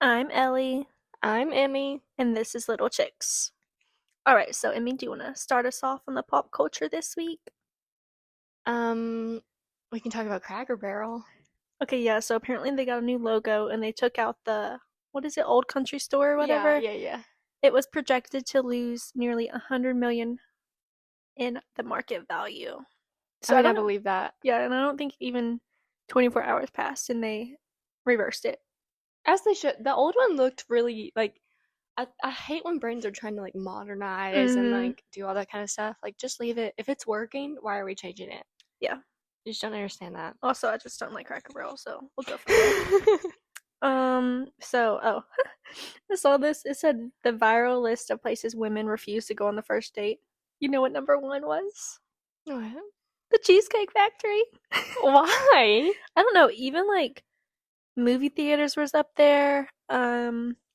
I'm Ellie, I'm Emmy. and this is Little Chicks. Alright, so Emmy, do you want to start us off on the pop culture this week? Um, we can talk about Cracker Barrel. Okay, yeah, so apparently they got a new logo and they took out what is it, Old Country Store or Yeah, whatever? yeah, yeah. It was projected to lose nearly 100 million in the market value. I So I mean, I don't know. believe that. Yeah, and I don't think even 24 hours passed and they reversed it. As they should. The old one looked really like I hate when brands are trying to like modernize and Mm-hmm. like do all that kind of stuff. Like just leave it. If it's working, why are we changing it? Yeah. I just don't understand that. Also, I just don't like Cracker Barrel, so we'll go from there. I saw this. It said the viral list of places women refuse to go on the first date. You know what number one was? What? The Cheesecake Factory. Why? I don't know. Even like movie theaters was up there.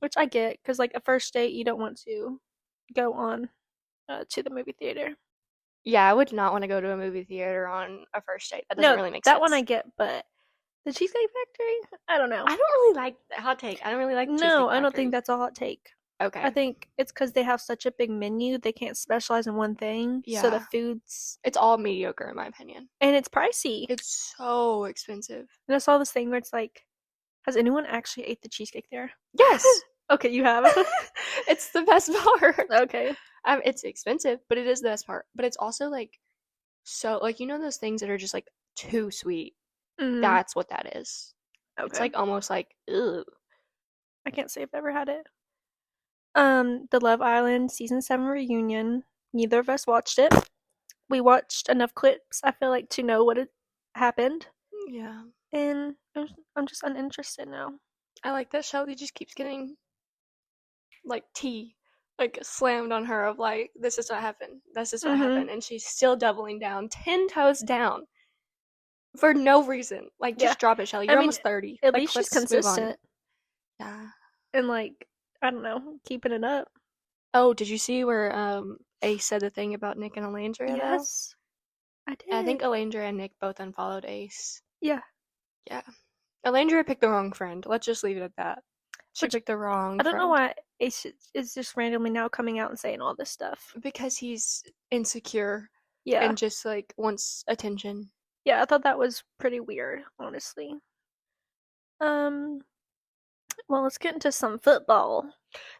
Which I get because like a first date, you don't want to go on to the movie theater. Yeah, I would not want to go to a movie theater on a first date. That doesn't No, really make that one I sense. get, but the Cheesecake Factory, I don't know. I don't really like hot take. I don't really like No, Cheesecake I don't think Factory. that's a hot take. I Okay. think it's because they have such a big menu, they can't specialize in one thing. So the Yeah. foods, It's all mediocre in my opinion. and it's pricey. It's so expensive. And I saw this thing where it's like, has anyone actually ate the cheesecake there? Yes. Okay, you have. It's the best part. Okay. It's expensive, but it is the best part. But it's also like so like those things that are just like too sweet. Mm, That's what that is. It's okay. like almost like ugh. I can't say I've ever had it. The Love Island season 7 reunion. Neither of us watched it. We watched enough clips, I feel like, to know what had happened. Yeah. And I'm just uninterested now. I like that Shelby just keeps getting like tea like slammed on her of like this is what happened. This is what Mm-hmm. happened. And she's still doubling down, 10 toes down. For no reason. Like, Yeah. just drop it, Shelly. I You're mean, almost 30. at Like, least she's let's move on. consistent Yeah. and, like, I don't know, keeping it up. Oh, did you see where Ace said the thing about Nick and Alandria though? Yes, I I did. think Alandria and Nick both unfollowed Ace. Yeah. Yeah. Alandria picked the wrong friend. Let's just leave it at that. She Which picked the wrong I don't know friend. why Ace is just randomly now coming out and saying all this stuff. Because he's insecure Yeah. and just like wants attention. Yeah, I thought that was pretty weird, honestly. Um, well, let's get into some football.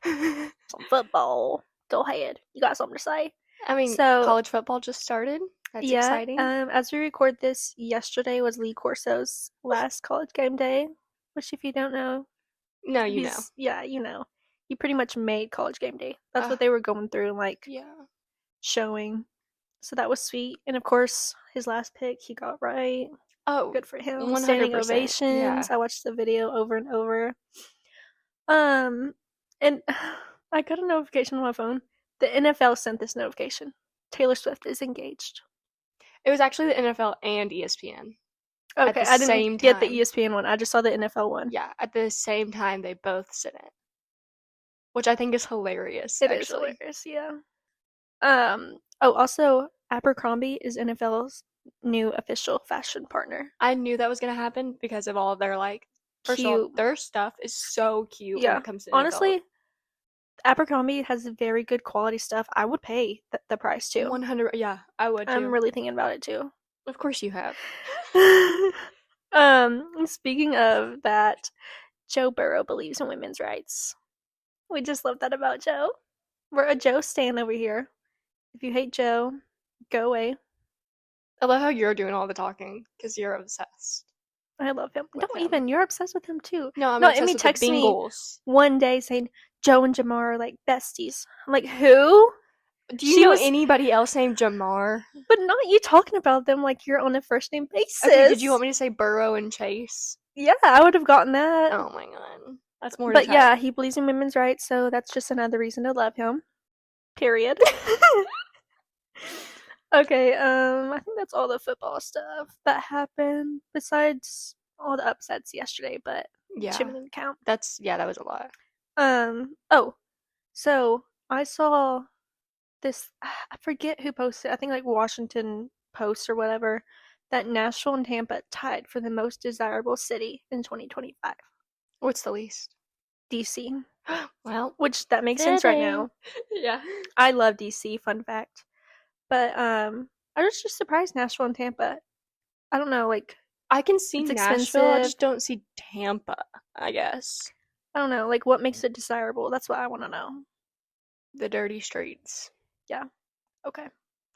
Some football. Go ahead. You got something to say? I mean, So, college football just started. That's yeah, exciting. as we record this, yesterday was Lee Corso's last college game day, which if you don't know, No, you know. yeah, he pretty much made college game day. That's Uh, what they were going through and like yeah. showing. So that was sweet. And of course, his last pick he got right. Oh, Good for him. Standing 100%. ovations. Yeah. I watched the video over and over. Um and I got a notification on my phone. The NFL sent this notification. Taylor Swift is engaged. It was actually the NFL and ESPN at Okay, the I didn't same get the time. ESPN one. I just saw the NFL one. Yeah, at the same time they both said it, which I think is hilarious, It is actually. hilarious, yeah. Oh, also, Abercrombie is NFL's new official fashion partner. I knew that was gonna happen because of all of their like. First of all, Cute. their stuff is so cute when Yeah. it comes to NFL. Honestly, Abercrombie has very good quality stuff. I would pay the price too. 100. Yeah, I would too. I'm really thinking about it too. Of course you have. Speaking of that, Joe Burrow believes in women's rights. We just love that about Joe. We're a Joe stan over here. If you hate Joe, go away. I love how you're doing all the talking because you're obsessed I love him. with Don't him. even. You're obsessed with him too. No, I'm No, obsessed Emmy with the texted me Bengals. one day saying Joe and Jamar are like besties. I'm like, who? Do you She know was, anybody else named Jamar? but not you talking about them like you're on a first name basis. Okay, did you want me to say Burrow and Chase? Yeah, I would have gotten that. Oh my god. That's more But to yeah, he believes in women's rights, so that's just another reason to love him. Period. Okay, I think that's all the football stuff that happened besides all the upsets yesterday, but Yeah. shouldn't even count. That was a lot. Oh, so I saw this, I forget who posted, I think like Washington Post or whatever, that Nashville and Tampa tied for the most desirable city in 2025. What's the least? DC, Well, which that makes sense right fitting. now. Yeah. I love DC, fun fact. But I was just surprised Nashville and Tampa. I don't know, like I can see it's Nashville, I expensive. just don't see Tampa, I guess. I don't know, like what makes it desirable? That's what I want to know. The dirty streets. Yeah. Okay.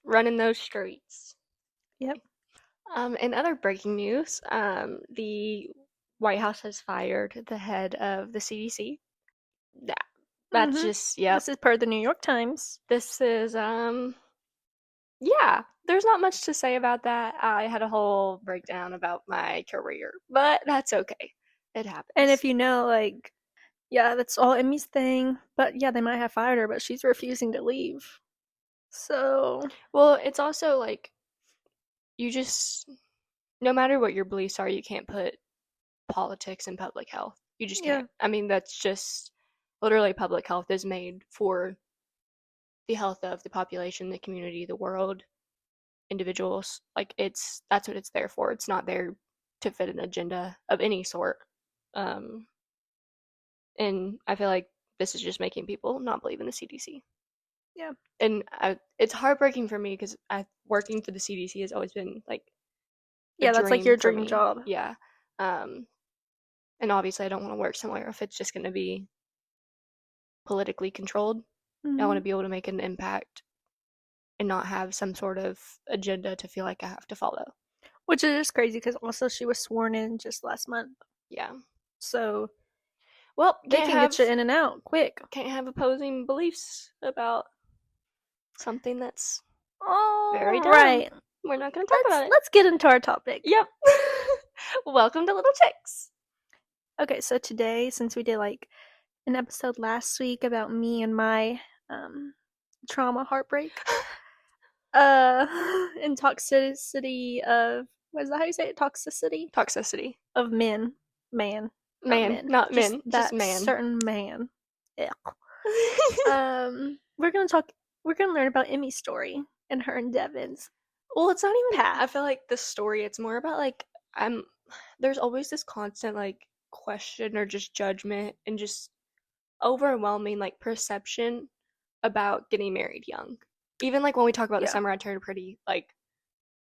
Running those streets. Yep. In other breaking news, the White House has fired the head of the CDC. That that's Mhm. just, yep. This is per the New York Times. This is yeah, there's not much to say about that. I had a whole breakdown about my career, but that's okay. It And if happens. you know, like, yeah, that's all Emmy's thing. But yeah, they might have fired her, but she's refusing to leave. So Well, it's also like you just, no matter what your beliefs are, you can't put politics in public health. You just yeah, can't. I mean, that's just literally public health is made for the health of the population, the community, the world, individuals. Like that's what it's there for. It's not there to fit an agenda of any sort. Um, and I feel like this is just making people not believe in the CDC. yeah, And it's heartbreaking for me because working for the CDC has always been like a yeah. That's like dream your for dream me. job. Yeah. Um, and obviously, I don't want to work somewhere if it's just going to be politically controlled. I want Hmm. to be able to make an impact and not have some sort of agenda to feel like I have to follow. Which is just crazy because also she was sworn in just last month, Yeah. so Well, they can get you in and out quick. can't have opposing beliefs about something that's very All dumb. right, We're not going to talk about it. let's get into our topic. Yep. Welcome to Little Chicks. Okay, so today, since we did like an episode last week about me and my trauma heartbreak, uh, and toxicity of what is that how you say it? Toxicity Toxicity. of men, not Man, men, not just men, just that man. certain man. Yeah. We're gonna talk. We're gonna learn about Emmy's story and her and Devin's Well, it's not even, path. I feel like the story, it's more about like, I'm, there's always this constant like question or just judgment and just overwhelming like perception about getting married young. Even like when we talk about the Yeah. summer I turned pretty, like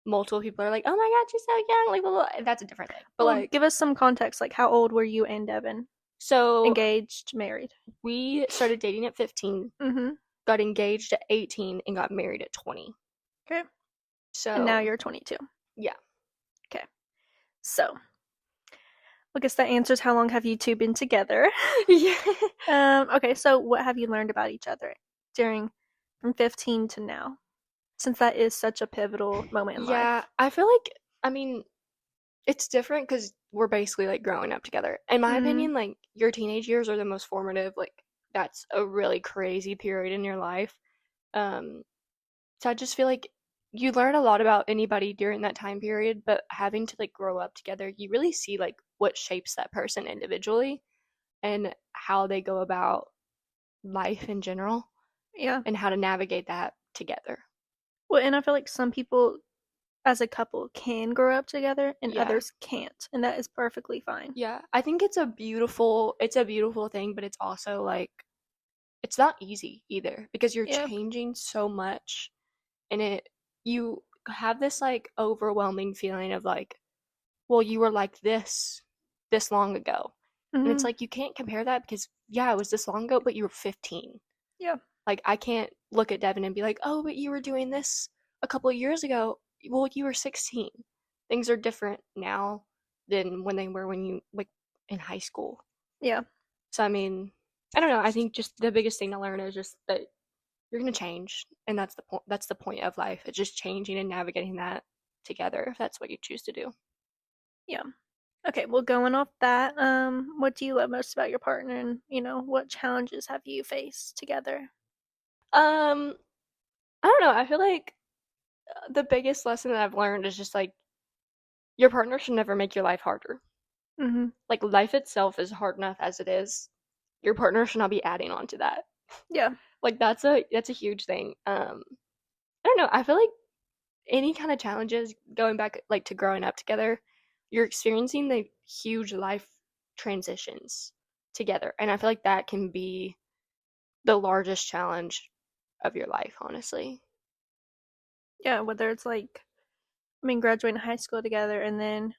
multiple people are like, "Oh my God, she's so young!" Like, blah, blah, blah. That's a different thing. But Well, like, give us some context. Like, how old were you and Devin? so Engaged, married. we started dating at 15, Mm-hmm. got engaged at 18, and got married at 20. Okay. And now So you're 22. yeah, Okay. So, I guess that answers how long have you two been together. yeah. Okay, so what have you learned about each other during from 15 to now? Since that is such a pivotal moment in Yeah, life. I feel like, I mean, it's different because we're basically like growing up together. In my Mm-hmm. opinion, like your teenage years are the most formative. Like that's a really crazy period in your life. Um, so I just feel like you learn a lot about anybody during that time period, but having to like grow up together, you really see like what shapes that person individually and how they go about life in general Yeah. and how to navigate that together. Well, and I feel like some people as a couple can grow up together and Yeah. others can't, and that is perfectly fine. Yeah. I think it's a beautiful thing, but it's also like it's not easy either because you're Yeah. changing so much and you have this like overwhelming feeling of like, well, you were like this long ago. And it's Mm-hmm. like you can't compare that because yeah, it was this long ago, but you were 15. Yeah. Like I can't look at Devin and be like, "Oh, but you were doing this a couple of years ago." Well, you were 16. Things are different now than when they were when you like in high school. Yeah. So I mean, I don't know. I think just the biggest thing to learn is just that you're gonna change, and that's the point. That's the point of life. It's just changing and navigating that together if that's what you choose to do. Yeah. Okay, well, going off that, what do you love most about your partner, and what challenges have you faced together? Um, I don't know. I feel like the biggest lesson that I've learned is just like your partner should never make your life harder. Mm-hmm. Like life itself is hard enough as it is. Your partner should not be adding on to that. Yeah. Like that's a huge thing. I don't know. I feel like any kind of challenges going back like to growing up together, you're experiencing the huge life transitions together. And I feel like that can be the largest challenge of your life, honestly. Yeah, whether it's like, I mean, graduating high school together and then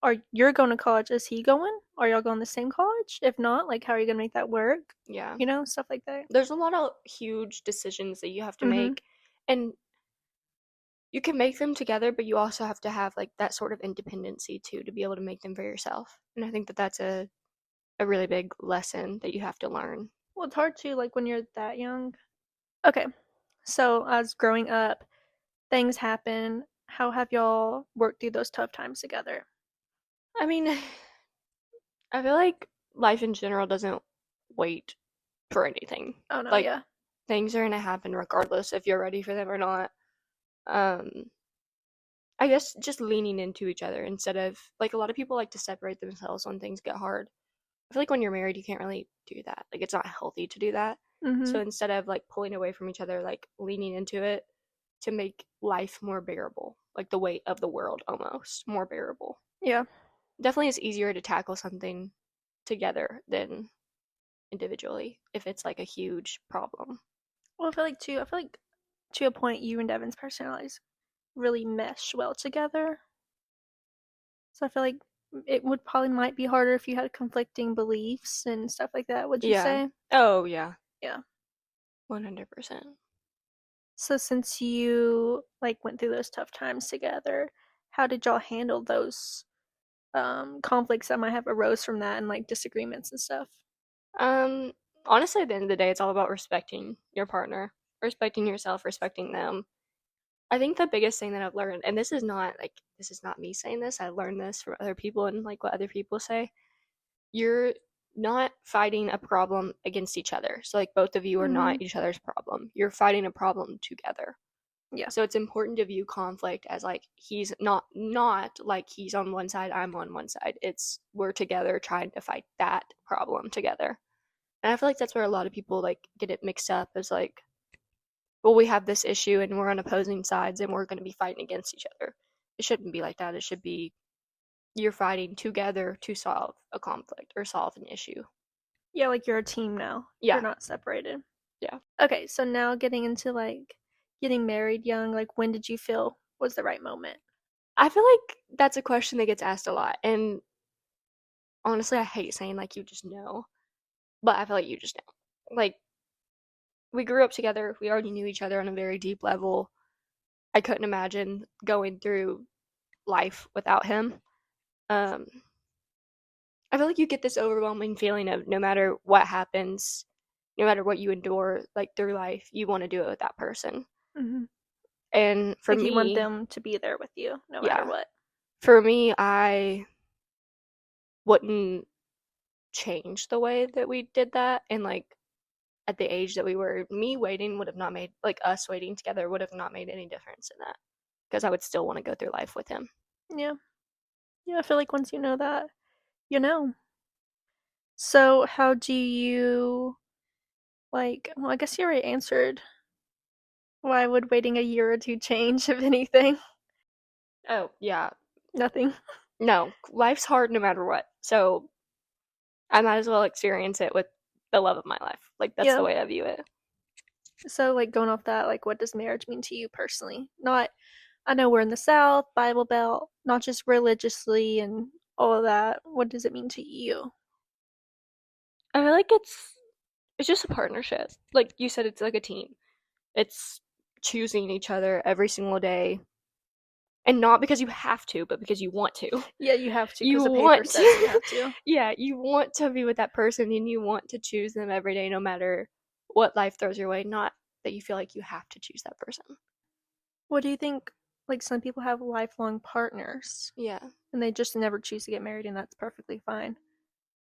are you're going to college, is he going? Are y'all going to the same college? If not, like how are you gonna make that work? Yeah. You know, stuff like that. There's a lot of huge decisions that you have to Mm-hmm. make, and you can make them together, but you also have to have like that sort of independency too to be able to make them for yourself. And I think that that's a really big lesson that you have to learn. Well, it's hard to like when you're that young. Okay, so as growing up, things happen. How have y'all worked through those tough times together? I mean, I feel like life in general doesn't wait for anything. Oh no, Like yeah. things are gonna happen regardless if you're ready for them or not. Um, I guess just leaning into each other instead of like a lot of people like to separate themselves when things get hard. I feel like when you're married, you can't really do that. Like it's not healthy to do that. Mm-hmm. So instead of like pulling away from each other, like leaning into it to make life more bearable, like the weight of the world almost more bearable. Yeah. Definitely it's easier to tackle something together than individually if it's like a huge problem. Well, I feel like too. I feel like to a point, you and Devin's personalities really mesh well together. So I feel like it would probably might be harder if you had conflicting beliefs and stuff like that. Would you Yeah. say? Oh, yeah. Yeah. 100%. So since you like went through those tough times together, how did y'all handle those conflicts that might have arose from that and like disagreements and stuff? Um, Honestly, at the end of the day, it's all about respecting your partner, respecting yourself, respecting them. I think the biggest thing that I've learned, and this is not me saying this, I learned this from other people and like what other people say. You're not fighting a problem against each other. So like both of you are not Mm-hmm. each other's problem. You're fighting a problem together. Yeah. So it's important to view conflict as like he's not like he's on one side, I'm on one side. It's we're together trying to fight that problem together. And I feel like that's where a lot of people like get it mixed up as like, well, we have this issue and we're on opposing sides and we're going to be fighting against each other. It shouldn't be like that. It should be you're fighting together to solve a conflict or solve an issue. Yeah, like you're a team now. You're Yeah, not separated. yeah. Okay, so now getting into like getting married young, like when did you feel was the right moment? I feel like that's a question that gets asked a lot. And honestly, I hate saying like you just know, but I feel like you just know. Like we grew up together, we already knew each other on a very deep level. I couldn't imagine going through life without him. Um, I feel like you get this overwhelming feeling of no matter what happens, no matter what you endure, like through life, you want to do it with that person. Mm-hmm. And for Like you want me, them to be there with you no matter yeah, what. for me, I wouldn't change the way that we did that. And like at the age that we were, me waiting would have not made, like us waiting together would have not made any difference in that because I would still want to go through life with him. Yeah. Yeah, I feel like once you know that, you know. So how do you like well, I guess you already answered. Why would waiting a year or two change, if anything? Oh, yeah. Nothing. No, life's hard no matter what. So I might as well experience it with the love of my life. Like that's the Yeah. way I view it. So like going off that, like what does marriage mean to you personally? Not I know we're in the South, Bible Belt, not just religiously and all of that. What does it mean to you? I feel like it's just a partnership. Like you said, it's like a team. It's choosing each other every single day, and not because you have to, but because you want to. Yeah, you have to You because the paper want says you to, have to. yeah, you want to be with that person, and you want to choose them every day, no matter what life throws your way. Not that you feel like you have to choose that person. What do you think? Like some people have lifelong partners Yeah, and they just never choose to get married, and that's perfectly fine.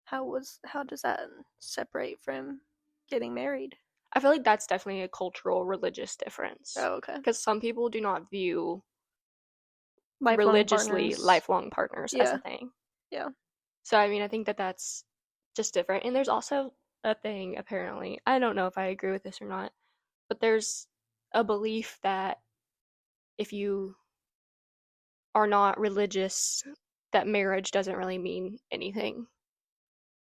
How does that separate from getting married? I feel like that's definitely a cultural, religious difference Oh, okay. because some people do not view Lifelong religiously partners. lifelong partners as a Yeah, thing. yeah. So I mean, I think that that's just different. And there's also a thing apparently. I don't know if I agree with this or not, but there's a belief that if you are not religious, that marriage doesn't really mean anything.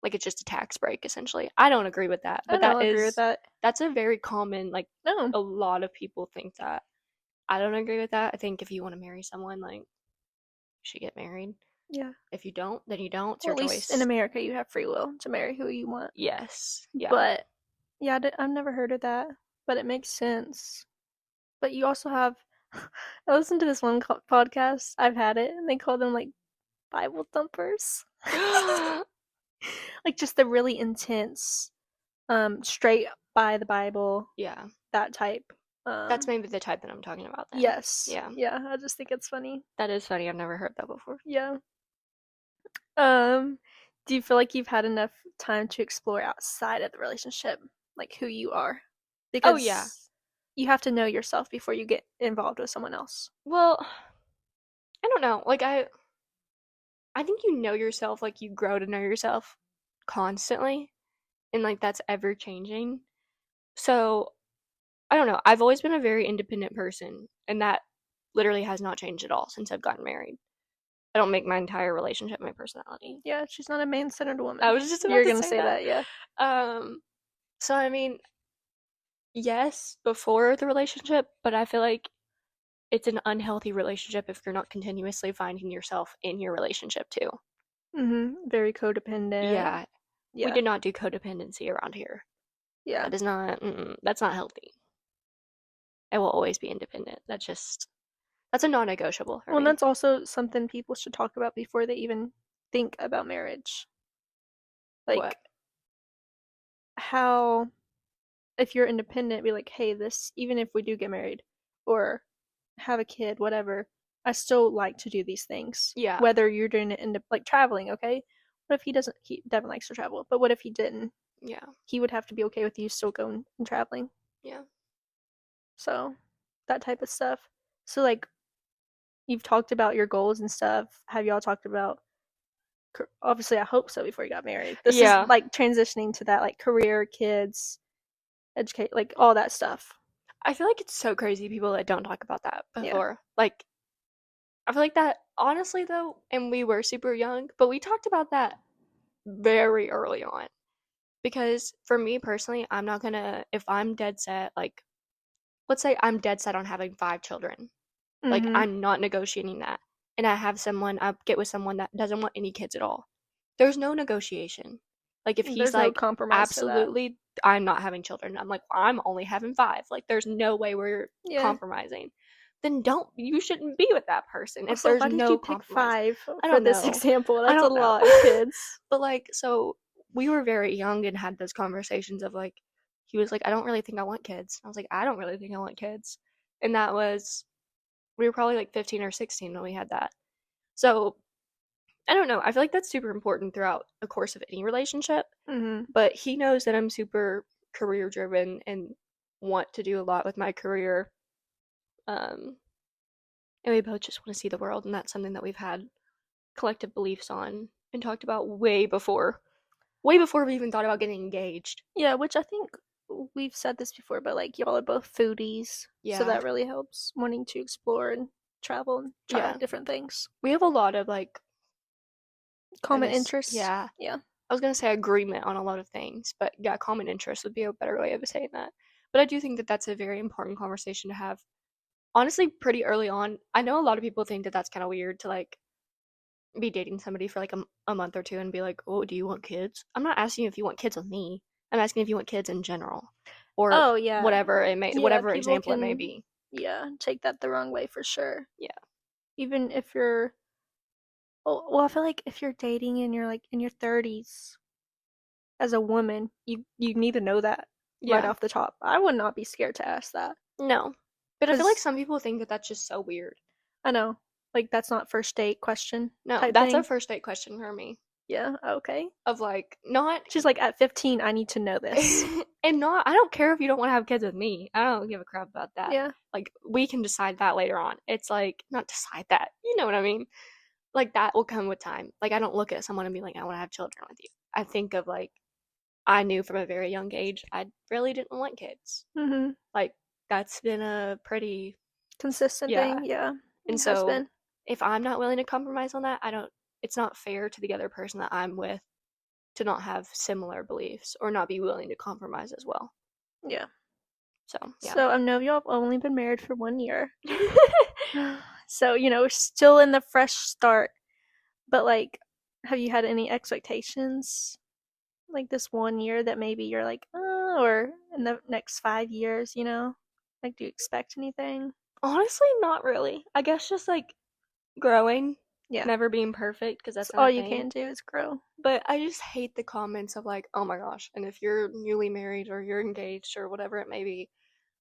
like it's just a tax break essentially. I don't agree with that, I but don't agree with that. that's a very common, like, No. a lot of people think that. I don't agree with that. I think if you want to marry someone, like, you should get married. Yeah. If you don't, then you don't. It's Well, your at least in choice. America, you have free will to marry who you want. Yes. Yeah. But yeah, I've never heard of that, but it makes sense. But you also have, I listened to this one podcast. I've had it, and they call them like Bible thumpers, like just the really intense, straight by the Bible, Yeah. that type. That's maybe the type that I'm talking about then. Yes, Yeah. yeah. I just think it's funny. That is funny. I've never heard that before. Yeah. Um, do you feel like you've had enough time to explore outside of the relationship, like who you are? Oh, yeah. Because you have to know yourself before you get involved with someone else. Well, I don't know. Like, I think you know yourself, like, you grow to know yourself constantly, and, like, that's ever changing. So, I don't know. I've always been a very independent person, and that literally has not changed at all since I've gotten married. I don't make my entire relationship my personality. Yeah, she's not a man-centered woman. I was just about You're to gonna say say that. that, yeah. So I mean, yes, before the relationship, but I feel like it's an unhealthy relationship if you're not continuously finding yourself in your relationship too. Very codependent. Yeah, we Yeah, do not do codependency around here. yeah. That is not, that's not healthy. I will always be independent. That's a non-negotiable for Well, and me. that's also something people should talk about before they even think about marriage. What? Like how if you're independent, be like, hey, this even if we do get married or have a kid, whatever, I still like to do these things. Yeah, Whether you're doing it in like traveling, okay? What if he doesn't? Devin likes to travel, but what if he didn't? yeah, He would have to be okay with you still going and traveling. yeah. So that type of stuff. So like you've talked about your goals and stuff. Have y'all talked about? Obviously, I hope so before you got married. This is Yeah. like transitioning to that like career, kids, educate, like all that stuff. I feel like it's so crazy people that don't talk about that Yeah. before. Like, I feel like that, honestly, though, and we were super young, but we talked about that very early on. Because for me personally, I'm not gonna, if I'm dead set, like, let's say I'm dead set on having 5 children, like, Mhm. I'm not negotiating that. And I get with someone that doesn't want any kids at all. There's no negotiation. Like, if he's There's no like, compromise to that. absolutely, I'm not having children, I'm like, I'm only having 5. Like, there's no way we're Yeah. compromising. Then you shouldn't be with that person if Also, there's why did you no pick compromise. 5 I for don't this know. example? I That's a don't know. lot of kids. But like, so we were very young and had those conversations of like, he was like, I don't really think I want kids. I was like, I don't really think I want kids. And that was, we were probably like 15 or 16 when we had that. So I don't know. I feel like that's super important throughout the course of any relationship. Mhm. But he knows that I'm super career driven and want to do a lot with my career. Um, and we both just want to see the world. And that's something that we've had collective beliefs on and talked about way before we even thought about getting engaged. Yeah, which I think we've said this before, but like y'all are both foodies, so Yeah. that really helps wanting to explore and travel and try Yeah. different things. We have a lot of like, I Common guess, interests. yeah. Yeah. I was gonna say agreement on a lot of things, but yeah, common interest would be a better way of saying that. But I do think that that's a very important conversation to have. Honestly, pretty early on. I know a lot of people think that that's kind of weird to like be dating somebody for like a month or two and be like, "Oh, do you want kids?" I'm not asking you if you want kids with me. I'm asking if you want kids in general, or Oh yeah. Yeah, whatever people example it may can be. take that the wrong way for sure. Yeah, Even if you're well, I feel like if you're dating and you're like in your 30s as a woman, you need to know that right yeah, off the top. I would not be scared to ask that no. But I feel like cuz some people think that that's just so weird. I know like that's not first date question No, type that's a thing. first date question for me. Yeah, okay. Of like, not She's like at 15 I need to know this. and not, I don't care if you don't want to have kids with me. I don't give a crap about that. Yeah. Like, we can decide that later on. It's like, not decide that. You know what I mean? Like, that will come with time. Like, I don't look at someone and be like, I want to have children with you. I think of like, I knew from a very young age I really didn't want kids. Mhm. Like, that's been a pretty, Consistent yeah. thing. Yeah. And It has so been. if I'm not willing to compromise on that, it's not fair to the other person that I'm with to not have similar beliefs or not be willing to compromise as well. Yeah. So, yeah. So I know y'all have only been married for 1 year. So, we're still in the fresh start. But like, have you had any expectations like this 1 year that maybe you're like, or in the next 5 years, Like, do you expect anything? Honestly, not really. I guess just like growing, Yeah. never being perfect because That's that's not all a you thing. can do is grow. But I just hate the comments of like, oh my gosh. And if you're newly married or you're engaged or whatever it may be,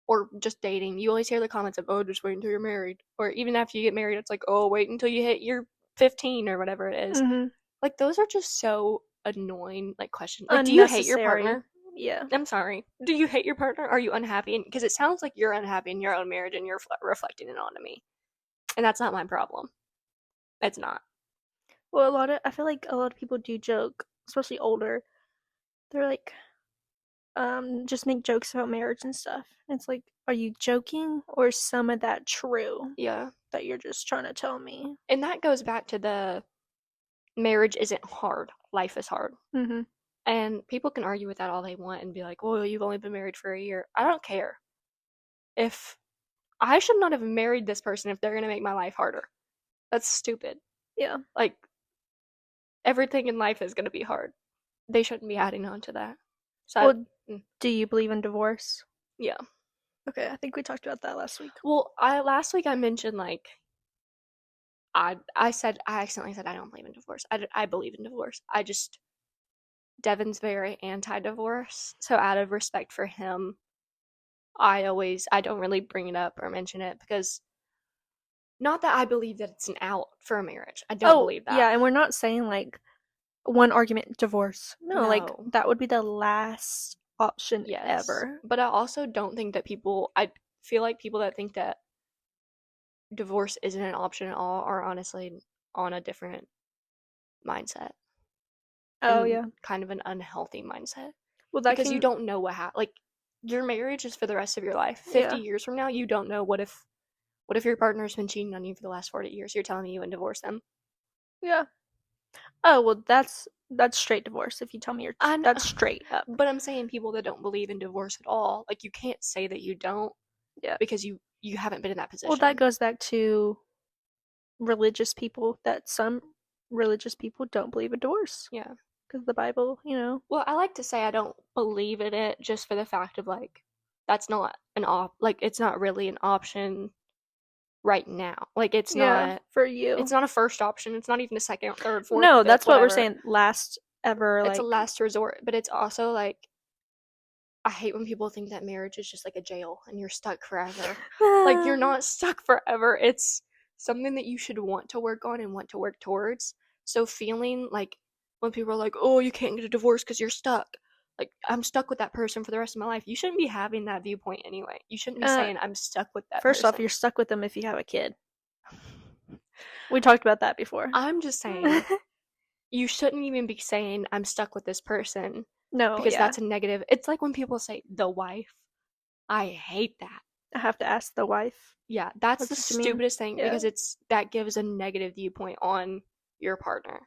or just dating, you always hear the comments of, oh, just wait until you're married. Or even after you get married, it's like, oh, wait until you hit your 15 or whatever it is. Mm-hmm. Like, those are just so annoying, like, questions. Like, do you hate your Unnecessary. partner? Yeah. I'm sorry. Do you hate your partner? Are you unhappy? Because it sounds like you're unhappy in your own marriage and you're reflecting it onto me. And that's not my problem. It's not. Well, I feel like a lot of people do joke, especially older. They're like, just make jokes about marriage and stuff. It's like, are you joking or is some of that true Yeah. that you're just trying to tell me? And that goes back to the marriage isn't hard, life is hard. Mm-hmm. And people can argue with that all they want and be like, well, you've only been married for a year. I don't care. If I should not have married this person if they're going to make my life harder. That's stupid. Yeah. Like, everything in life is going to be hard. They shouldn't be adding on to that. So, Well, do you believe in divorce? yeah. Okay, I think we talked about that last week. Well, last week I mentioned like I accidentally said I don't believe in divorce. I believe in divorce. Devin's very anti-divorce, so out of respect for him, I don't really bring it up or mention it because not that I believe that it's an out for a marriage. I don't believe that. Yeah, and we're not saying like one argument divorce. No, like No. that would be the last option Yes. ever. But I also don't think that I feel like people that think that divorce isn't an option at all are honestly on a different mindset. Oh And yeah. kind of an unhealthy mindset. Well, that Because you can don't know what happened. Like, your marriage is for the rest of your life. 50 yeah. years from now, you don't know what if your partner's been cheating on you for the last 40 years. You're telling me you wouldn't divorce them. Yeah. Oh, well, that's straight divorce if you tell me that's straight up. But I'm saying people that don't believe in divorce at all, like, you can't say that you don't. Yeah. Because you haven't been in that position. Well, that goes back to religious people, that some religious people don't believe in divorce. Yeah. Because the Bible, Well, I like to say I don't believe in it just for the fact of like that's not it's not really an option right now. Like, it's not for you. It's not a first option. It's not even a second, third, fourth. No, fifth, that's what we're whatever. saying. Last ever, It's like a last resort, but it's also like I hate when people think that marriage is just like a jail and you're stuck forever. Like, you're not stuck forever. It's something that you should want to work on and want to work towards. So feeling like when people are like, "Oh, you can't get a divorce because you're stuck." Like, I'm stuck with that person for the rest of my life. You shouldn't be having that viewpoint anyway. You shouldn't be saying I'm stuck with that First person. off, you're stuck with them if you have a kid. We talked about that before. I'm just saying you shouldn't even be saying I'm stuck with this person. No, because that's a negative. It's like when people say the wife. I hate that. I have to ask the wife. Yeah, that's the stupidest thing because that gives a negative viewpoint on your partner.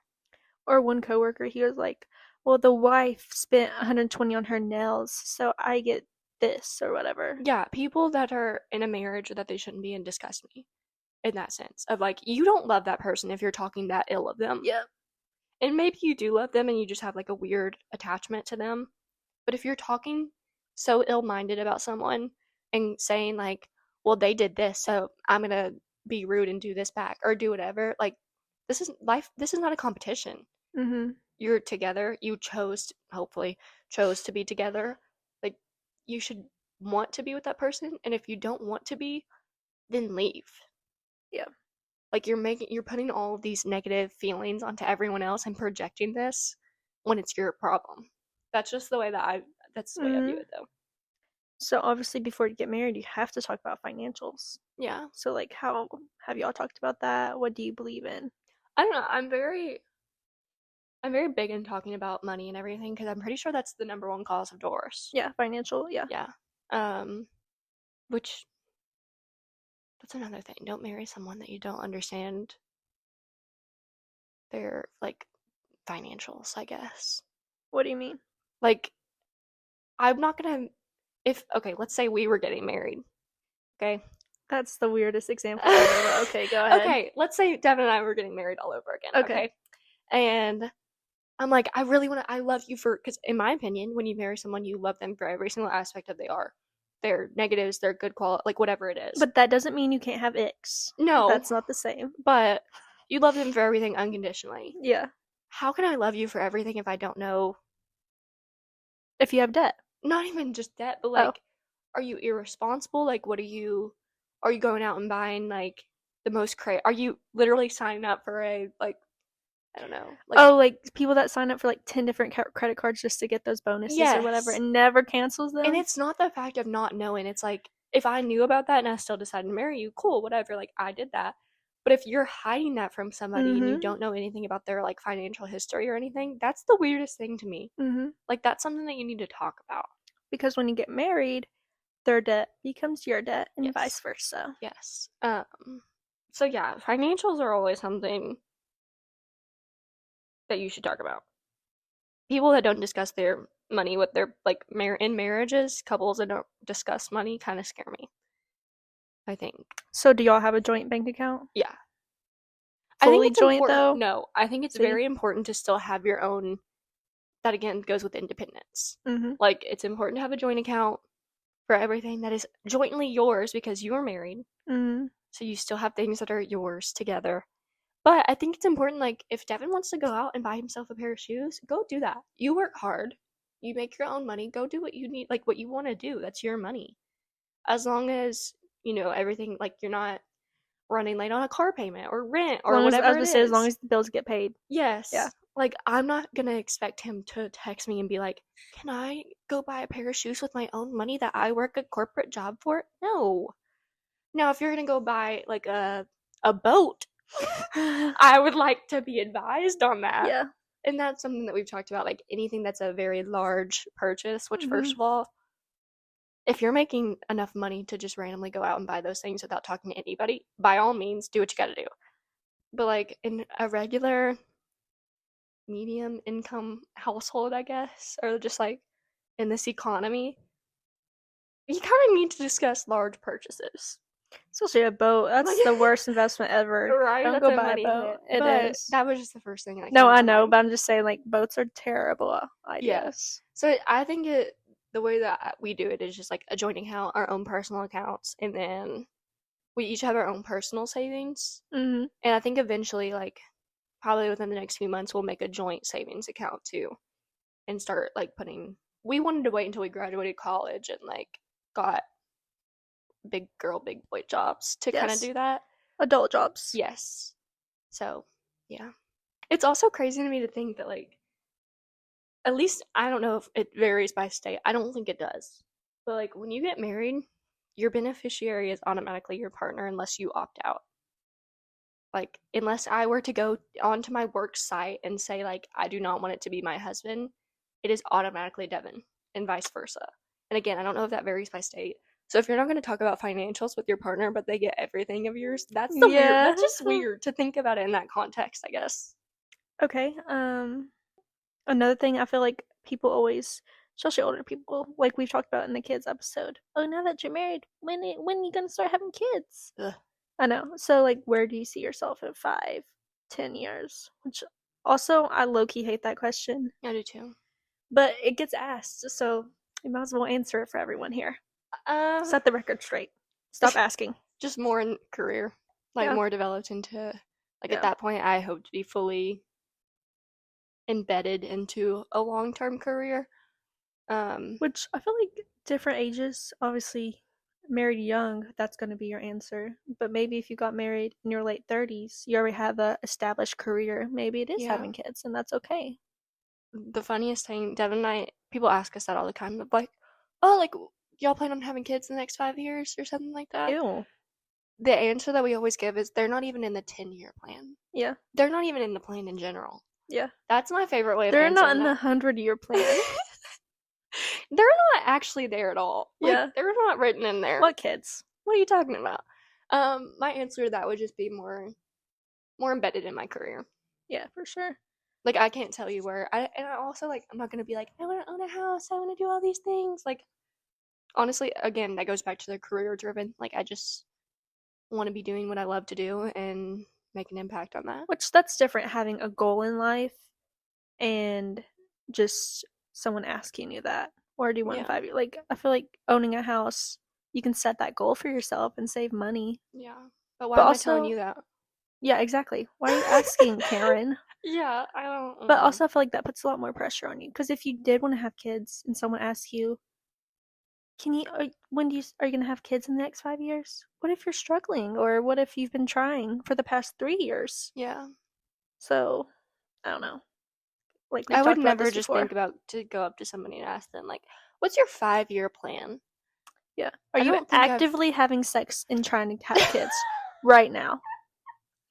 Or one coworker, he was like, "Well, the wife spent 120 on her nails, so I get this or whatever." Yeah, people that are in a marriage that they shouldn't be in disgust me in that sense of like, you don't love that person if you're talking that ill of them. Yeah. And maybe you do love them and you just have like a weird attachment to them. But if you're talking so ill-minded about someone and saying like, well, they did this, so I'm going to be rude and do this back or do whatever, like, this is life. This is not a competition. Mm-hmm. You're together. You hopefully chose to be together. Like, you should want to be with that person. And if you don't want to be, then leave. Yeah. Like, you're putting all of these negative feelings onto everyone else and projecting this when it's your problem. That's just the way that's the way I view it, though. So obviously before you get married, you have to talk about financials. Yeah. So like, how have y'all talked about that? What do you believe in? I don't know. I'm very big in talking about money and everything because I'm pretty sure that's the number one cause of divorce. Yeah, financial, yeah. Yeah. Which that's another thing. Don't marry someone that you don't understand their like financials, I guess. What do you mean? Like, I'm not gonna, okay, let's say we were getting married, okay? That's the weirdest example ever, but okay, go ahead. Okay, let's say Devin and I were getting married all over again, Okay. okay? And I'm like, I love you because in my opinion, when you marry someone, you love them for every single aspect of they are. Their negatives, their good quality, like whatever it is. But that doesn't mean you can't have icks. No. That's not the same. But you love them for everything unconditionally. Yeah. How can I love you for everything if I don't know? If you have debt. Not even just debt, but like, are you irresponsible? Like, are you going out and buying like the most are you literally signing up for a, like, I don't know. Like, like people that sign up for like 10 different credit cards just to get those bonuses or whatever and never cancels them. And it's not the fact of not knowing. It's like, if I knew about that and I still decided to marry you, cool, whatever. Like, I did that. But if you're hiding that from somebody and you don't know anything about their like financial history or anything, that's the weirdest thing to me. Like, that's something that you need to talk about. Because when you get married, their debt becomes your debt and vice versa. Yes. So yeah, financials are always something that you should talk about. People that don't discuss their money with their, like, in marriages, couples that don't discuss money kind of scare me, I think. So do y'all have a joint bank account? Yeah. Fully joint, though? No, I think it's very important to still have your own. That again goes with independence. Like, it's important to have a joint account for everything that is jointly yours because you are married. So you still have things that are yours together. But I think it's important, like, if Devin wants to go out and buy himself a pair of shoes, go do that. You work hard. You make your own money. Go do what you need, like, what you want to do. That's your money. As long as, you know, everything, like, you're not running late on a car payment or rent or whatever it is. As long as the bills get paid. Yes. Yeah. Like, I'm not going to expect him to text me and be like, can I go buy a pair of shoes with my own money that I work a corporate job for? No. Now, if you're going to go buy, like, a boat, I would like to be advised on that. Yeah. And that's something that we've talked about, like, anything that's a very large purchase, which, first of all, if you're making enough money to just randomly go out and buy those things without talking to anybody, by all means, do what you gotta do. But, like, in a regular medium income household, I guess, or just, like, in this economy, you kind of need to discuss large purchases. Especially a boat. That's the worst investment ever. Right? Don't go buy a boat. It is. That was just the first thing I No, I know, but I'm just saying, like, boats are terrible ideas. Yes. So I think the way that we do it is just like a joint account, our own personal accounts, and then we each have our own personal savings. And I think eventually, like, probably within the next few months, we'll make a joint savings account too, and start, like, we wanted to wait until we graduated college and, like, got big girl, big boy jobs to kind of do that. Adult jobs. Yes. So, yeah. It's also crazy to me to think that, like, at least, I don't know if it varies by state. I don't think it does. But, like, when you get married, your beneficiary is automatically your partner unless you opt out. Like, unless I were to go onto my work site and say, like, I do not want it to be my husband, it is automatically Devin, and vice versa. And again, I don't know if that varies by state. So if you're not going to talk about financials with your partner, but they get everything of yours, that's weird. That's just weird to think about it in that context, I guess. Okay. Another thing I feel like people always, especially older people, like we've talked about in the kids episode. Oh, now that you're married, when are you gonna start having kids? Ugh. I know. So, like, where do you see yourself in 5, 10 years? Which also, I low-key hate that question. I do too. But it gets asked, so you might as well answer it for everyone here. Set the record straight. Stop asking. Just more in career. Like, more developed into, like, at that point, I hope to be fully embedded into a long-term career. Which I feel like different ages, obviously, married young, that's going to be your answer. But maybe if you got married in your late 30s, you already have a established career. Maybe it is having kids, and that's okay. The funniest thing, Devin and I, people ask us that all the time. Like, oh, like, y'all plan on having kids in the next 5 years or something like that? Ew. The answer that we always give is they're not even in the 10-year plan. Yeah. They're not even in the plan in general. Yeah. That's my favorite way of answering that. They're not in the 100-year plan. They're not actually there at all. Like, they're not written in there. What kids? What are you talking about? My answer to that would just be more embedded in my career. Yeah, for sure. Like, I can't tell you where. And I also, like, I'm not gonna be like, I want to own a house. I want to do all these things. Like, honestly, again, that goes back to the career driven. Like, I just want to be doing what I love to do and make an impact on that. Which that's different, having a goal in life and just someone asking you that. Where do you want in Yeah. 5 years? Like, I feel like owning a house, you can set that goal for yourself and save money. Yeah. But why But am I telling also, you that? yeah, exactly. Why are you asking, Karen? Yeah, I don't. But also, I feel like that puts a lot more pressure on you. Because if you did want to have kids and someone asks you, can you, when are you going to have kids in the next 5 years? What if you're struggling? Or what if you've been trying for the past 3 years? Yeah. So, I don't know. Like, we've I would talked about never this just before. think about to go up to somebody and ask them, like, what's your 5-year plan? Yeah. Are I you don't think I've. actively having sex and trying to have kids right now?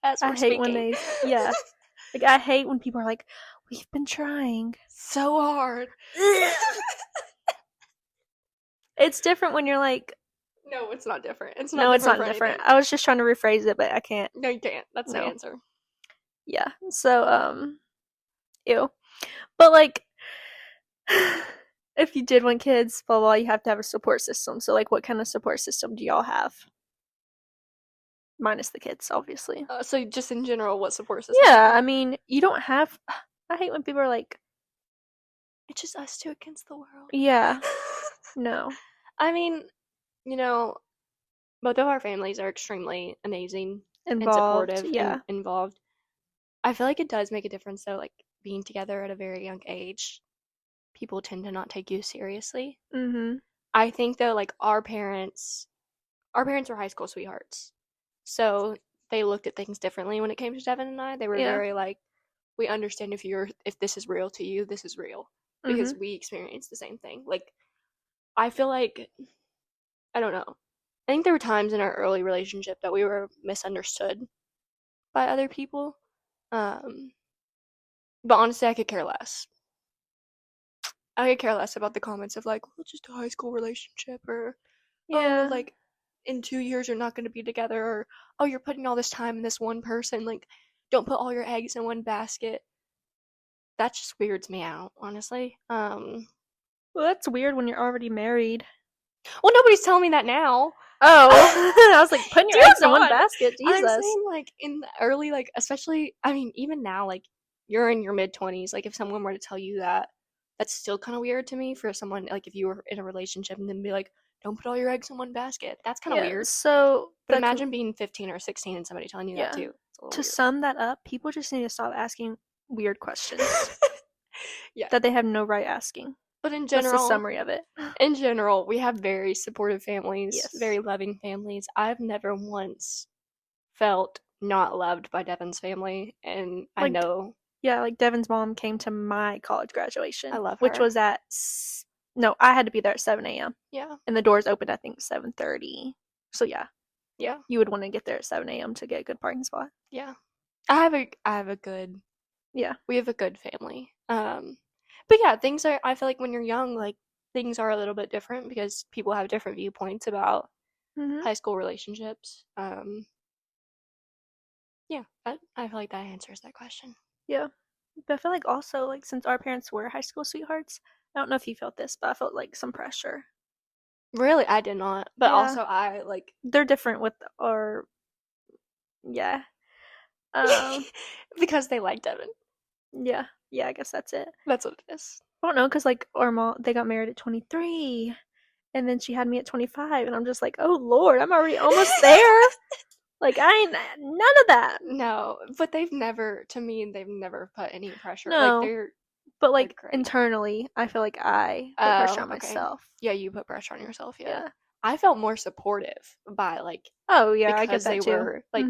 As I we're hate when speaking. they, yeah. Like, I hate when people are like, we've been trying. So hard. It's different when you're like, No, it's not different. It's not no, it's different not for different. anything. I was just trying to rephrase it, but I can't. No, you can't. That's the No. answer. Yeah. So, ew. But, like, if you did want kids, blah, blah, you have to have a support system. So, like, what kind of support system do y'all have? Minus the kids, obviously. So just in general, what support system? Yeah, I mean, you don't have. I hate when people are like, It's just us two against the world. yeah, no. I mean, you know, both of our families are extremely amazing and Involved, supportive and yeah. involved. I feel like it does make a difference though, like being together at a very young age. People tend to not take you seriously. Mm-hmm. I think though, like our parents were high school sweethearts. So they looked at things differently when it came to Devin and I. They were Yeah. very like, we understand if this is real to you, this is real. Because Mm-hmm. we experienced the same thing. Like, I feel like, I don't know. I think there were times in our early relationship that we were misunderstood by other people. Um, but honestly, I could care less. I could care less about the comments of like, well, just a high school relationship, or oh, Yeah. like in 2 years you're not going to be together, or oh, you're putting all this time in this one person. Like, don't put all your eggs in one basket. That just weirds me out, honestly. Well, that's weird when you're already married. Well, nobody's telling me that now. Oh, I was like, putting your Dear eggs in one God. basket, I'm Jesus. saying like in the early, like especially, I mean, even now, like you're in your mid 20s. Like if someone were to tell you that, that's still kind of weird to me for someone like if you were in a relationship and then be like, don't put all your eggs in one basket. That's kind of Yeah, weird. so But imagine being 15 or 16 and somebody telling you that yeah. too. It's a little To weird. sum that up, people just need to stop asking weird questions Yeah. that they have no right asking. But in That's the general, summary of it. we have very supportive families, Yes. very loving families. I've never once felt not loved by Devin's family, and I Like, know yeah, like Devin's mom came to my college graduation, I love which her. was at no, I had to be there at 7 a.m. Yeah. and the doors opened I think 7:30. So yeah, Yeah. you would want to get there at 7 a.m. to get a good parking spot. Yeah. I have a good Yeah. we have a good family. But yeah, I feel like when you're young, like things are a little bit different because people have different viewpoints about Mhm. high school relationships. Yeah, I feel like that answers that question. Yeah. But I feel like also like since our parents were high school sweethearts, I don't know if you felt this, but I felt like some pressure. Really, I did not. But Yeah. also I like They're different with our yeah. because they like Devin. Yeah. Yeah, I guess that's it. That's what it is. I don't know, cause like our mom, they got married at 23, and then she had me at 25, and I'm just like, oh Lord, I'm already almost there. Like I ain't none of that. No, but they've never put any pressure. Like No, they're but like great. internally, I feel like I put pressure on Okay. myself. Yeah, you put pressure on yourself. Yeah. Yeah. I felt more supportive by like Oh yeah, I get because they that too. were like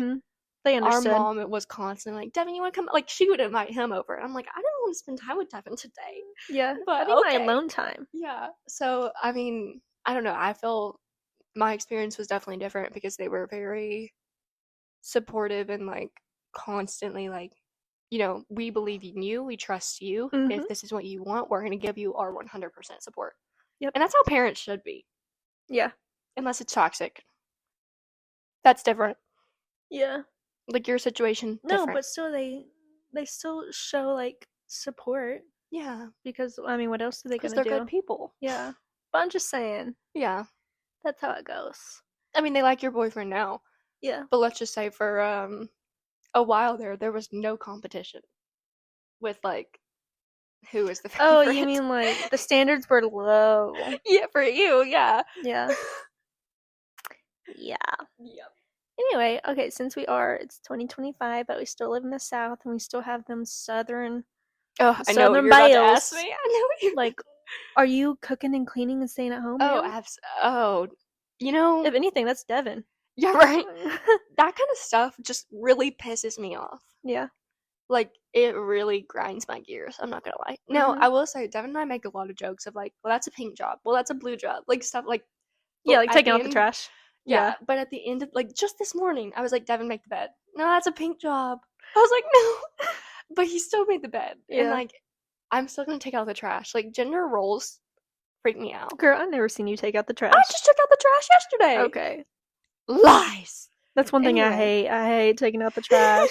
They our understood. mom was constantly like, Devin, you want to come? Like she would invite him over, and I'm like, I don't want to spend time with Devin today. Yeah, I But need my okay. alone time. Yeah. So I mean, I don't know. I feel my experience was definitely different because they were very supportive and like constantly like, we believe in you, we trust you. Mhm. If this is what you want, we're going to give you our 100% support. Yep. And that's how parents should be. Yeah. Unless it's toxic. That's different. Yeah. Like your situation, No, different. but still they they still show like support Yeah, because I mean, what else are they because gonna they're good do? people. Yeah, but I'm just saying Yeah. that's how it goes. I mean, they like your boyfriend now, Yeah. but let's just say for a while there was no competition with like who is the Oh, you favorite. mean like the standards were low? Yeah, for you, yeah. Yeah. Yeah. Yep. Anyway, okay, since it's 2025, but we still live in the South and we still have them Oh, I know what southern you're about to ask bales. me. I know what you're. Like, are you cooking and cleaning and staying at home, Oh, ma'am? you know, If anything, that's Devin. yeah, right. That kind of stuff just really pisses me off. Yeah. Like, it really grinds my gears. I'm not gonna lie. Now, Mhm. I will say, Devin and I make a lot of jokes of like, well, that's a pink job. Well, that's a blue job. Like stuff like. Yeah, But like at taking the out the end, trash. yeah. Yeah. But at the end of like just this morning, I was like, Devin, make the bed. No, that's a pink job. I was like, no. But he still made the bed, and Yeah. like, I'm still gonna take out the trash. Like, gender roles freak me out. Girl, I've never seen you take out the I trash. just took out the trash yesterday. Okay. Lies. That's one thing I Anyway, hate. I hate taking out the trash.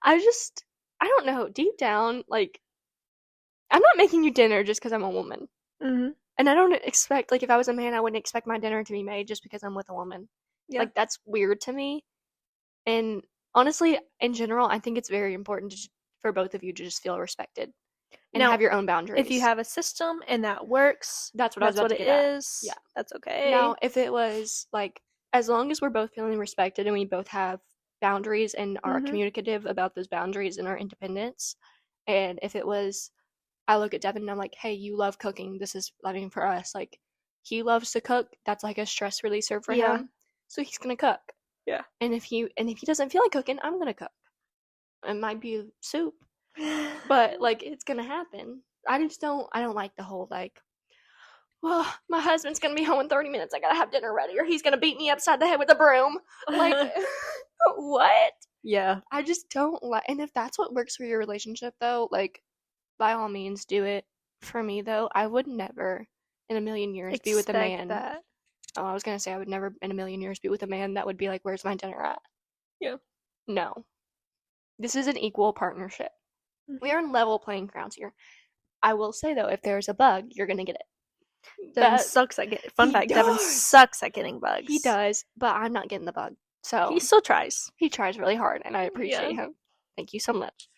I don't know. Deep down, like, I'm not making you dinner just because I'm a woman. Mhm. And I don't expect, like, if I was a man, I wouldn't expect my dinner to be made just because I'm with a woman. Yeah. Like, that's weird to me. And honestly, in general, I think it's very important for both of you to just feel respected and Now, have your own if you boundaries. have a system and that works, That's what I was that's about what to it get at. is. Yeah. That's okay. Now, if it was like, as long as we're both feeling respected and we both have boundaries and are Mhm. communicative about those boundaries and our independence, and if it was, I look at Devin and I'm like, hey, you love cooking. This is loving for us. Like, he loves to cook. That's like a stress releaser for Yeah. him. So he's gonna cook. Yeah. And if he doesn't feel like cooking, I'm gonna cook. It might be soup, but like it's gonna happen. I don't like the whole like, well, my husband's gonna be home in 30 minutes. I gotta have dinner ready, or he's gonna beat me upside the head with a broom. Like, what? Yeah. I just don't like. And if that's what works for your relationship, though, like, by all means, do it. For me, though, I would never in a million years be with a Expect man. that. Oh, I was gonna say I would never in a million years be with a man that would be like, "Where's my dinner at?" Yeah. No, this is an equal partnership. We Mhm. are in level playing grounds here. I will say though, if there's a bug, you're gonna get it. Devin That sucks at getting. Fun he fact: Devin does. sucks at getting bugs. He does, but I'm not getting the bug. He So still tries. he tries really hard, and I Yeah. appreciate him. Thank you so much.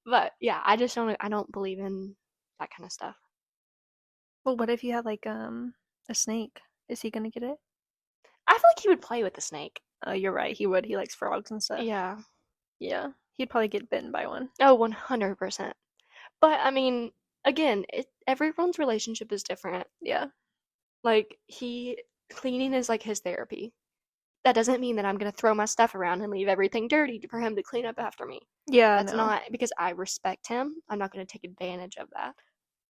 But yeah, I don't believe in that kind of stuff. Well, what if you had like a snake? Is he gonna get it? I feel like he would play with the snake. Oh, you're right. He would. He likes frogs and stuff. Yeah. Yeah. He'd probably get bitten by one. Oh, 100%. But I mean, again, everyone's relationship is different. Yeah. Like cleaning is like his therapy. That doesn't mean that I'm gonna throw my stuff around and leave everything dirty for him to clean up after me. Yeah. That's No. not because I respect him. I'm not gonna take advantage of that.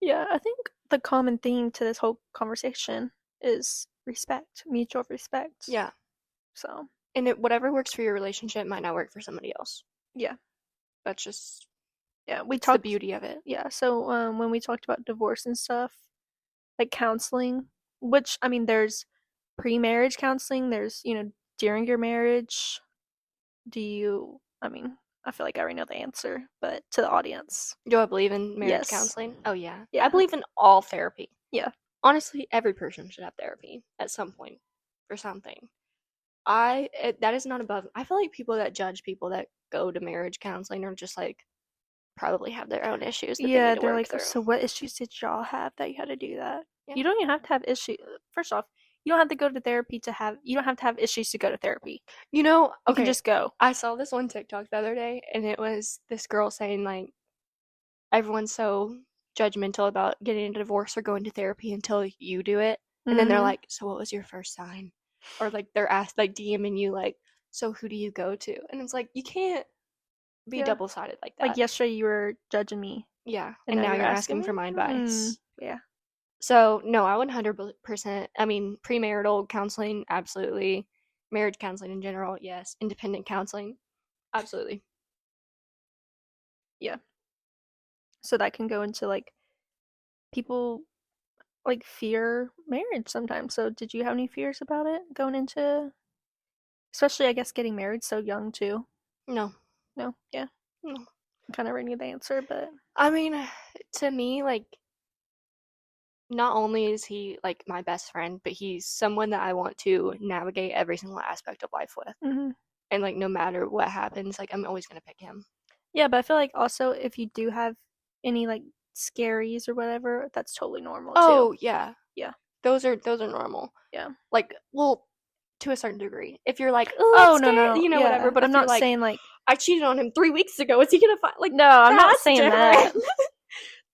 Yeah. I think the common theme to this whole conversation is respect, mutual respect. Yeah. So. And whatever works for your relationship might not work for somebody else. Yeah. That's just Yeah. We it's the talked. beauty of it. Yeah. So when we talked about divorce and stuff, like counseling, which I mean, there's pre-marriage counseling. There's during your marriage. Do you? I mean, I feel like I already know the answer, but to the audience, Do I believe in marriage yes. counseling? Oh yeah. I Yeah. believe in all therapy. Yeah. Honestly, every person should have therapy at some point for something. That is not above. I feel like people that judge people that go to marriage counseling are just like probably have their own issues that they Yeah, need to they're work like, through. so what issues did y'all have that you had to do that? Yeah. You don't even have to have issues. First off, you don't have to go to therapy to have. You don't have to have issues to go to therapy. You know, You can okay, just go. I saw this one TikTok the other day, and it was this girl saying like everyone's so judgmental about getting a divorce or going to therapy until you do it, and then they're Mhm. like, so what was your first sign? Or like they're asked like DMing you like, so who do you go to? And it's like you can't be Yeah. double-sided like Like that. yesterday, you were judging me, Yeah, and and now you're you're asking asking me. for my advice. Yeah. So, no, I 100%, I mean, premarital counseling, absolutely. Marriage counseling in general, yes. Independent counseling, absolutely. Yeah. So that can go into like people like fear marriage sometimes. So did you have any fears about it going into, especially I guess getting married so young too? No, No. Yeah. no. kind of already knew the answer, but I mean, to me, like, not only is he like my best friend, but he's someone that I want to navigate every single aspect of life with. hmm And like no matter what happens, like I'm always gonna pick him. yeah. But I feel like also if you do have any like scaries or whatever, that's totally normal too. Oh yeah, Yeah, those are normal. yeah. Like, well, to a certain degree. If you're like, oh, I'm Oh no, scared, no, whatever. yeah. But I'm if you're not like, saying like I cheated on him 3 weeks ago, is he gonna find like no. I'm not that's saying different? that.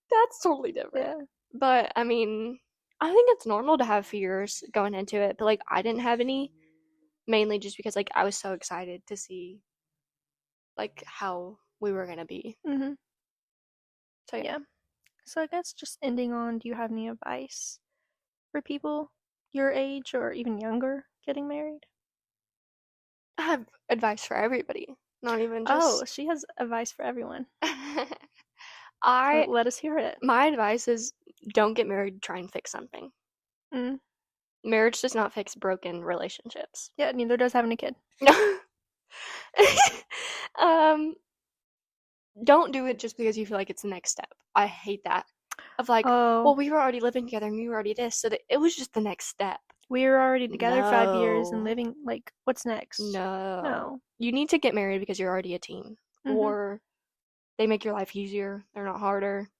That's totally different. Yeah. But I mean, I think it's normal to have fears going into it, but like I didn't have any, mainly just because like I was so excited to see like how we were gonna be. hmm So yeah. Yeah. So I guess just ending on, do you have any advice for people your age or even younger getting married? I have advice for everybody, not even Oh, just she has advice for everyone. So I let us hear it. my advice is don't get married, try and fix something. Mm. Marriage does not fix broken relationships. Yeah, neither does having a kid. um don't do it just because you feel like it's the next step. I hate that. Of like, well, Oh, we were already living together and we were already this, so that it was just the next step. we were already together 5 years and No. living. Like, what's next? No. No. You need to get married because you're already a team. Mhm. Or they make your life easier. They're not harder.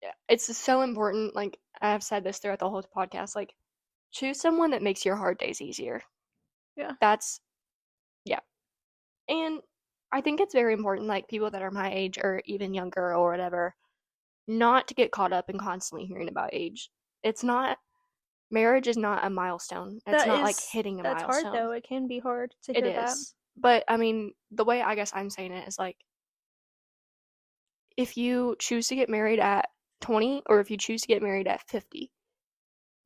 Yeah. It's so important. Like I've said this throughout the whole podcast, like choose someone that makes your hard days easier. Yeah. That's yeah. And I think it's very important, like people that are my age or even younger or whatever, not to get caught up in constantly hearing about age. It's not marriage is not a milestone. It's That not like is hitting a that's hard milestone. though. It can be hard to It hear that. is. But I mean, the way I guess I'm saying it is like if you choose to get married at 20 or if you choose to get married at 50,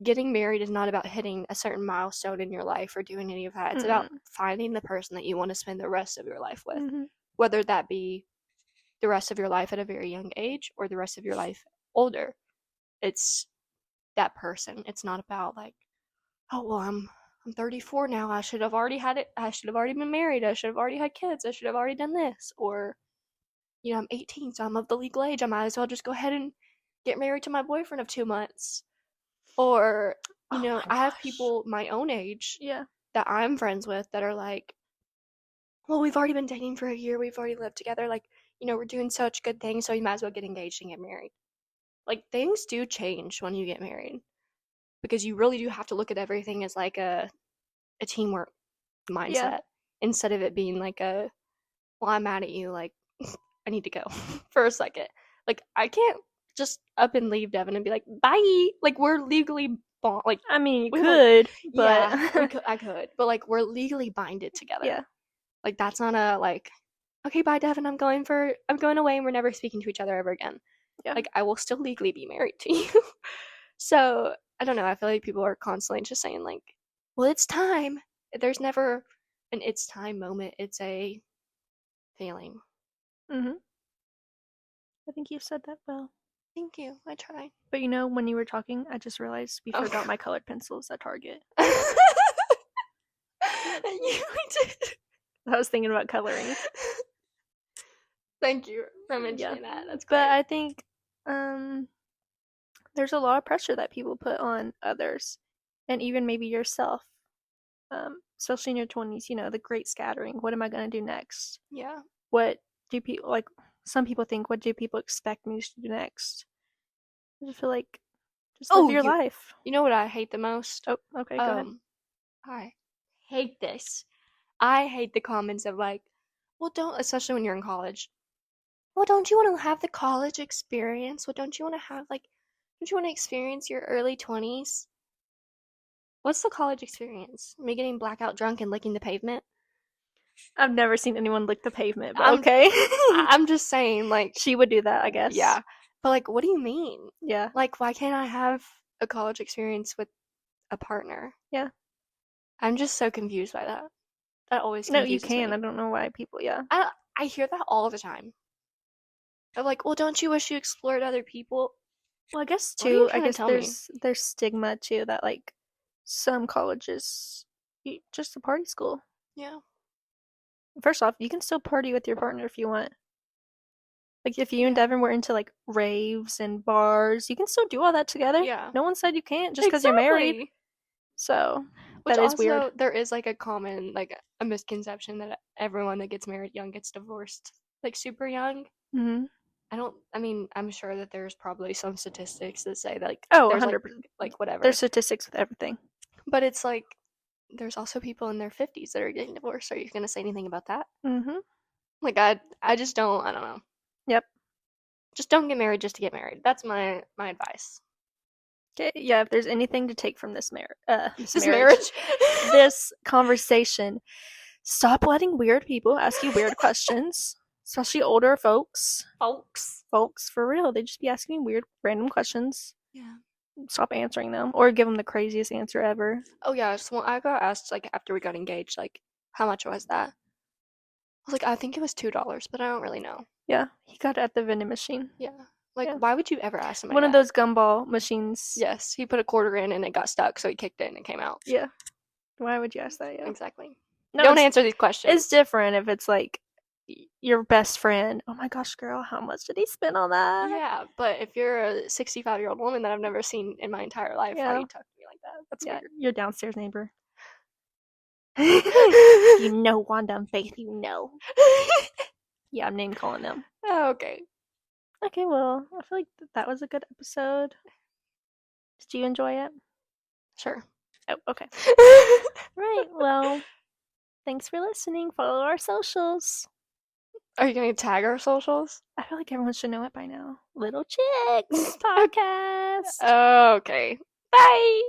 getting married is not about hitting a certain milestone in your life or doing any of that. It's about Mm-mm. finding the person that you want to spend the rest of your life with, Mhm. whether that be the rest of your life at a very young age or the rest of your life older. It's that person. It's not about like, oh well, I'm 34 now. I should have already had it. I should have already been married. I should have already had kids. I should have already done this. Or I'm 18, so I'm of the legal age. I might as well just go ahead and get married to my boyfriend of 2 months. Or Oh my I have gosh. people my own age Yeah. that I'm friends with that are like, well, we've already been dating for a year. We've already lived together. Like, we're doing such good things, so you might as well get engaged and get married. Like, things do change when you get married because you really do have to look at everything as like a teamwork Yeah. mindset instead of it being like well, I'm mad at you. Like, I need to go for a second. Like, I can't just up and leave Devin and be like, bye. Like, we're legally like, I mean, you we have like, could, but yeah, I could, but like, we're legally binded together. yeah. Like, that's not a like, okay, bye, Devin. I'm going away and we're never speaking to each other ever again. Yeah. Like, I will still legally be married to you. So, I don't know. I feel like people are constantly just saying, like, well, it's time. There's never an it's time moment. It's a feeling. Mhm. I think you said that well. Thank you. I tried. But when you were talking, I just realized we forgot Oh. my colored pencils at Target. You did. I was thinking about coloring. Thank you for Yeah. mentioning that. That's But great. I think um there's a lot of pressure that people put on others and even maybe yourself. Especially in your 20s, the great scattering. What am I going to do next? Yeah. What do people like? Some people think, what do people expect me to do next? I just feel like just live Oh, your life. you know what I hate the most? Oh, okay, go ahead. Um, I hate this. I hate the comments of like, well, don't, especially when you're in college. Well, don't you want to have the college experience? Well, don't you want to have like, don't you want to experience your early 20s? What's the college experience? Me getting blackout drunk and licking the pavement? I've never seen anyone lick the pavement, but I'm okay. I'm just saying, like, She would do that, I guess. yeah. But like, what do you mean? Yeah. Like, why can't I have a college experience with a partner? Yeah. I'm just so confused by that. That always No, you confuses can. I me. don't know why people, yeah. I hear that all the time. I'm like, well, don't you wish you explored other people? Well, I guess What are you too, I trying to guess tell me? there's stigma too that like some colleges just a party school. Yeah. First off, you can still party with your partner if you want. Like, if you and Yeah. Devin were into, like, raves and bars, you can still do all that together. Yeah. No one said you can't just because you're married. Exactly. So, Which that is also, weird. there is like a common, like a misconception that everyone that gets married young gets divorced, like super young. Mm-hmm. I mean, I'm sure that there's probably some statistics that say that, like, Oh, there's 100%. like whatever. There's statistics with everything. But it's like, there's also people in their 50s that are getting divorced. Are you going to say anything about that? Mm-hmm. Like, I just don't, I don't know. Yep. Just don't get married just to get married. That's my advice. Okay, yeah, if there's anything to take from this This marriage. this conversation, stop letting weird people ask you weird questions, especially older folks. Folks, for real, they just be asking you weird, random questions. Yeah. Stop answering them, or give them the craziest answer ever. Oh yeah, so I got asked, like, after we got engaged, like, how much was that? I was like, I think it was $2, but I don't really know. Yeah, he got it at the vending machine. Yeah. Like, Yeah. why would you ever ask somebody One of that? those gumball machines. Yes, he put a quarter in and it got stuck, so he kicked it and it came out. Yeah. Why would you ask that? Yeah. Exactly. No, Don't answer these questions. It's different if it's like your best friend. Oh my gosh, girl, how much did he spend on that? Yeah, but if you're a 65-year-old woman that I've never seen in my entire life, how Yeah. do you talk to me like that? That's Yeah, weird. your downstairs neighbor. You know, Wanda and Faith, you know. Yeah, I'm name calling them. Oh, okay. Okay, well, I feel like that was a good episode. Did you enjoy it? Sure. Oh, okay. Right, well, thanks for listening. Follow our socials. Are you going to tag our socials? I feel like everyone should know it by now. Little Chicks Podcast. Okay. Bye.